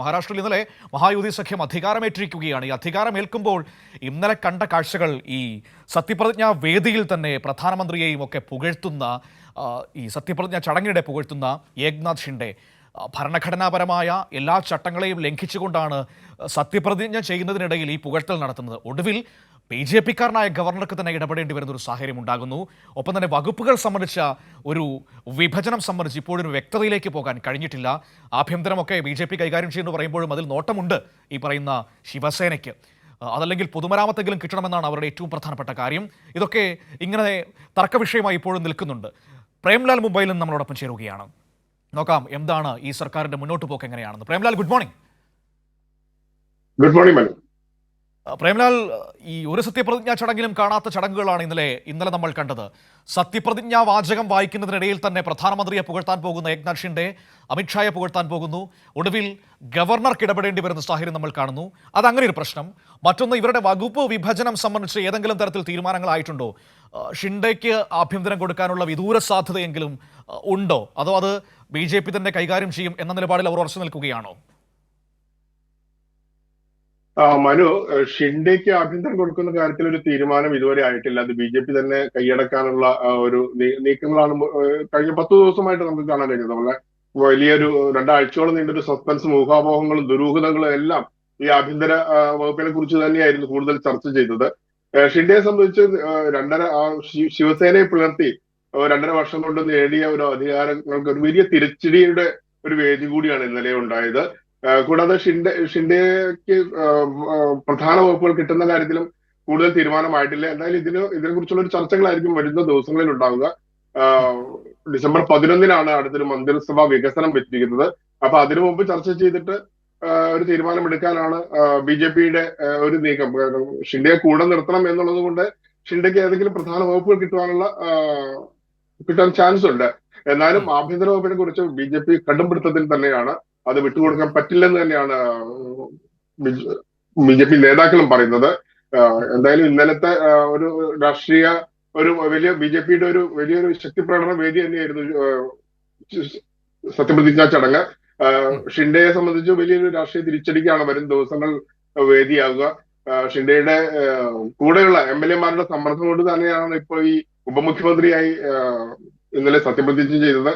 മഹാരാഷ്ട്രയിൽ ഇന്നലെ മഹായുതി സഖ്യം അധികാരമേറ്റിരിക്കുകയാണ്. ഈ അധികാരമേൽക്കുമ്പോൾ ഇന്നലെ കണ്ട കാഴ്ചകൾ ഈ സത്യപ്രതിജ്ഞാ വേദിയിൽ തന്നെ പ്രധാനമന്ത്രിയെയും ഒക്കെ പുകഴ്ത്തുന്ന ഈ സത്യപ്രതിജ്ഞാ ചടങ്ങിനിടെ പുകഴ്ത്തുന്ന ഏക്നാഥ് ഷിൻഡെ ഭരണഘടനാപരമായ എല്ലാ ചട്ടങ്ങളെയും ലംഘിച്ചുകൊണ്ടാണ് സത്യപ്രതിജ്ഞ ചെയ്യുന്നതിനിടയിൽ ഈ പുകഴ്ത്തൽ നടത്തുന്നത്. ഒടുവിൽ BJP-കാരനായ ഗവർണർക്ക് തന്നെ ഇടപെടേണ്ടി വരുന്ന ഒരു സാഹചര്യം ഉണ്ടാകുന്നു. ഒപ്പം തന്നെ വകുപ്പുകൾ സംബന്ധിച്ച ഒരു വിഭജനം സംബന്ധിച്ച് ഇപ്പോഴും വ്യക്തതയിലേക്ക് പോകാൻ കഴിഞ്ഞിട്ടില്ല. ആഭ്യന്തരമൊക്കെ BJP കൈകാര്യം ചെയ്യുന്നു പറയുമ്പോഴും അതിൽ നോട്ടമുണ്ട് ഈ പറയുന്ന ശിവസേനയ്ക്ക്. അതല്ലെങ്കിൽ പൊതുമരാമത്തെങ്കിലും കിട്ടണമെന്നാണ് അവരുടെ ഏറ്റവും പ്രധാനപ്പെട്ട കാര്യം. ഇതൊക്കെ ഇങ്ങനെ തർക്കവിഷയമായി ഇപ്പോഴും നിൽക്കുന്നുണ്ട്. പ്രേംലാൽ മുംബൈയിൽ നിന്ന് നമ്മളോടൊപ്പം ചേരുകയാണ്. നോക്കാം എന്താണ് ഈ സർക്കാരിന്റെ മുന്നോട്ട് പോക്ക് എങ്ങനെയാണെന്ന്. Premlal, good morning. Good morning Manu. Premlal, ഈ ഒരു സത്യപ്രതിജ്ഞാ ചടങ്ങിലും കാണാത്ത ചടങ്ങുകളാണ് ഇന്നലെ നമ്മൾ കണ്ടത്. സത്യപ്രതിജ്ഞാ വാചകം വായിക്കുന്നതിനിടയിൽ തന്നെ പ്രധാനമന്ത്രിയെ പുകഴ്ത്താൻ പോകുന്ന ഏക്നാഥ് ഷിൻഡെ അമിത്ഷായെ പുകഴ്ത്താൻ പോകുന്നു. ഒടുവിൽ ഗവർണർക്ക് ഇടപെടേണ്ടി വരുന്ന സാഹചര്യം നമ്മൾ കാണുന്നു. അതങ്ങനെ ഒരു പ്രശ്നം. മറ്റൊന്ന്, ഇവരുടെ വകുപ്പ് വിഭജനം സംബന്ധിച്ച് ഏതെങ്കിലും തരത്തിൽ തീരുമാനങ്ങളായിട്ടുണ്ടോ? ഷിൻഡെക്ക് ആഭ്യന്തരം കൊടുക്കാനുള്ള വിദൂര സാധ്യതയെങ്കിലും ഉണ്ടോ? അതോ അത് BJP തന്നെ കൈകാര്യം ചെയ്യും എന്ന നിലപാടിൽ അവർ ഉറച്ചു നിൽക്കുകയാണോ? മനു, ഷിൻഡെക്ക് ആഭ്യന്തരം കൊടുക്കുന്ന കാര്യത്തിൽ ഒരു തീരുമാനം ഇതുവരെ ആയിട്ടില്ല. അത് BJP തന്നെ കൈയടക്കാനുള്ള ഒരു നീക്കങ്ങളാണ് കഴിഞ്ഞ 10 ദിവസമായിട്ട് നമുക്ക് കാണാൻ കഴിഞ്ഞത്. നമ്മളെ വലിയൊരു 2 ആഴ്ചയോളം നീണ്ടൊരു സസ്പെൻസ്, ഊഹാപോഹങ്ങളും ദുരൂഹതകളും എല്ലാം ഈ ആഭ്യന്തര വകുപ്പിനെ കുറിച്ച് തന്നെയായിരുന്നു കൂടുതൽ ചർച്ച ചെയ്തത്. ഷിൻഡെയെ സംബന്ധിച്ച് ശിവസേനയെ പിളർത്തി 2.5 വർഷം കൊണ്ട് നേടിയ ഒരു അധികാരങ്ങൾക്ക് ഒരു വലിയ തിരിച്ചടിയുടെ ഒരു വേദി കൂടിയാണ് ഇന്നലെ ഉണ്ടായത്. കൂടാതെ ഷിൻഡെക്ക് പ്രധാന വകുപ്പുകൾ കിട്ടുന്ന കാര്യത്തിലും കൂടുതൽ തീരുമാനമായിട്ടില്ല. എന്തായാലും ഇതിനെക്കുറിച്ചുള്ള ഒരു ചർച്ചകളായിരിക്കും വരുന്ന ദിവസങ്ങളിൽ ഉണ്ടാവുക. ഡിസംബർ 11-നാണ് അടുത്തൊരു മന്ത്രിസഭാ വികസനം വെച്ചിരിക്കുന്നത്. അപ്പൊ അതിനു മുമ്പ് ചർച്ച ചെയ്തിട്ട് ഒരു തീരുമാനമെടുക്കാനാണ് BJP-യുടെ ഒരു നീക്കം. ഷിൻഡെയെ കൂടെ നിർത്തണം എന്നുള്ളത് കൊണ്ട് ഷിൻഡെക്ക് ഏതെങ്കിലും പ്രധാന വകുപ്പുകൾ കിട്ടാൻ ചാൻസ് ഉണ്ട്. എന്നാലും ആഭ്യന്തര വകുപ്പിനെ കുറിച്ച് BJP കടുംപിടുത്തത്തിൽ തന്നെയാണ്. അത് വിട്ടുകൊടുക്കാൻ പറ്റില്ലെന്ന് തന്നെയാണ് BJP നേതാക്കളും പറയുന്നത്. എന്തായാലും ഇന്നലത്തെ ഒരു രാഷ്ട്രീയ BJP-യുടെ ഒരു വലിയൊരു ശക്തി പ്രകടന വേദി തന്നെയായിരുന്നു സത്യപ്രതിജ്ഞാ ചടങ്ങ്. ഷിൻഡെയെ സംബന്ധിച്ച് വലിയൊരു രാഷ്ട്രീയ തിരിച്ചടിക്കാണ് വരും ദിവസങ്ങൾ വേദിയാവുക. ഷിൻഡെയുടെ കൂടെയുള്ള MLA-മാരുടെ സമ്മർദ്ദം കൊണ്ട് തന്നെയാണ് ഇപ്പോൾ ഈ ഉപമുഖ്യമന്ത്രിയായി ഇന്നലെ സത്യപ്രതിജ്ഞ ചെയ്തത്.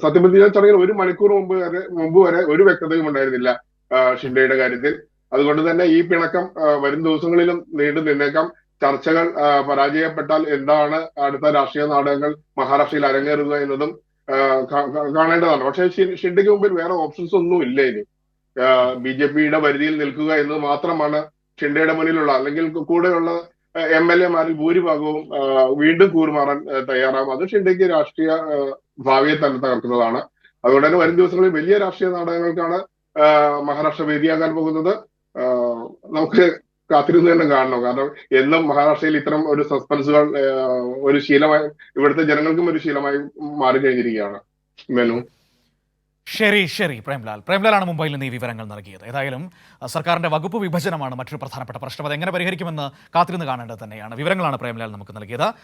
സത്യപ്രതിജ്ഞ ചടങ്ങിൽ 1 മണിക്കൂർ മുമ്പ് വരെ ഒരു വ്യക്തതയും ഉണ്ടായിരുന്നില്ല ഷിൻഡെയുടെ കാര്യത്തിൽ. അതുകൊണ്ട് തന്നെ ഈ പിണക്കം വരും ദിവസങ്ങളിലും നീണ്ടു നിന്നേക്കാം. ചർച്ചകൾ പരാജയപ്പെട്ടാൽ എന്താണ് അടുത്ത രാഷ്ട്രീയ നാടകങ്ങൾ മഹാരാഷ്ട്രയിൽ അരങ്ങേറുക എന്നതും കാണേണ്ടതാണ്. പക്ഷേ ഷിൻഡെക്ക് മുമ്പിൽ വേറെ ഓപ്ഷൻസ് ഒന്നും ഇല്ല. ഇനി BJP-യുടെ പരിധിയിൽ നിൽക്കുക എന്നത് മാത്രമാണ് ഷിൻഡെയുടെ മുന്നിലുള്ള, അല്ലെങ്കിൽ കൂടെയുള്ള MLA-മാരിൽ ഭൂരിഭാഗവും വീണ്ടും കൂറുമാറാൻ തയ്യാറാവും. അത് ഷിൻഡെക്ക് രാഷ്ട്രീയ ഭാവിയെ തന്നെ തകർക്കുന്നതാണ്. അതുകൊണ്ട് തന്നെ വരും ദിവസങ്ങളിൽ വലിയ രാഷ്ട്രീയ നാടകങ്ങൾക്കാണ് മഹാരാഷ്ട്ര വേദിയാകാൻ പോകുന്നത്. നമുക്ക് കാത്തിരുന്ന് തന്നെ കാണണം. കാരണം എന്നും മഹാരാഷ്ട്രയിൽ ഇത്തരം ഒരു സസ്പെൻസുകൾ ഒരു ശീലമായി, ഇവിടുത്തെ ജനങ്ങൾക്കും ഒരു ശീലമായി മാറി കഴിഞ്ഞിരിക്കുകയാണ്. മെനു. ശരി പ്രേംലാലാണ് മുംബൈയിൽ നിന്ന് ഈ വിവരങ്ങൾ നൽകിയത്. ഏതായാലും സർക്കാരിന്റെ വകുപ്പ് വിഭജനമാണ് മറ്റൊരു പ്രധാനപ്പെട്ട പ്രശ്നം. അത് എങ്ങനെ പരിഹരിക്കുമെന്ന് കാത്തിരുന്ന് കാണേണ്ടത് തന്നെയാണ്. വിവരങ്ങളാണ് പ്രേംലാൽ നമുക്ക് നൽകിയത്.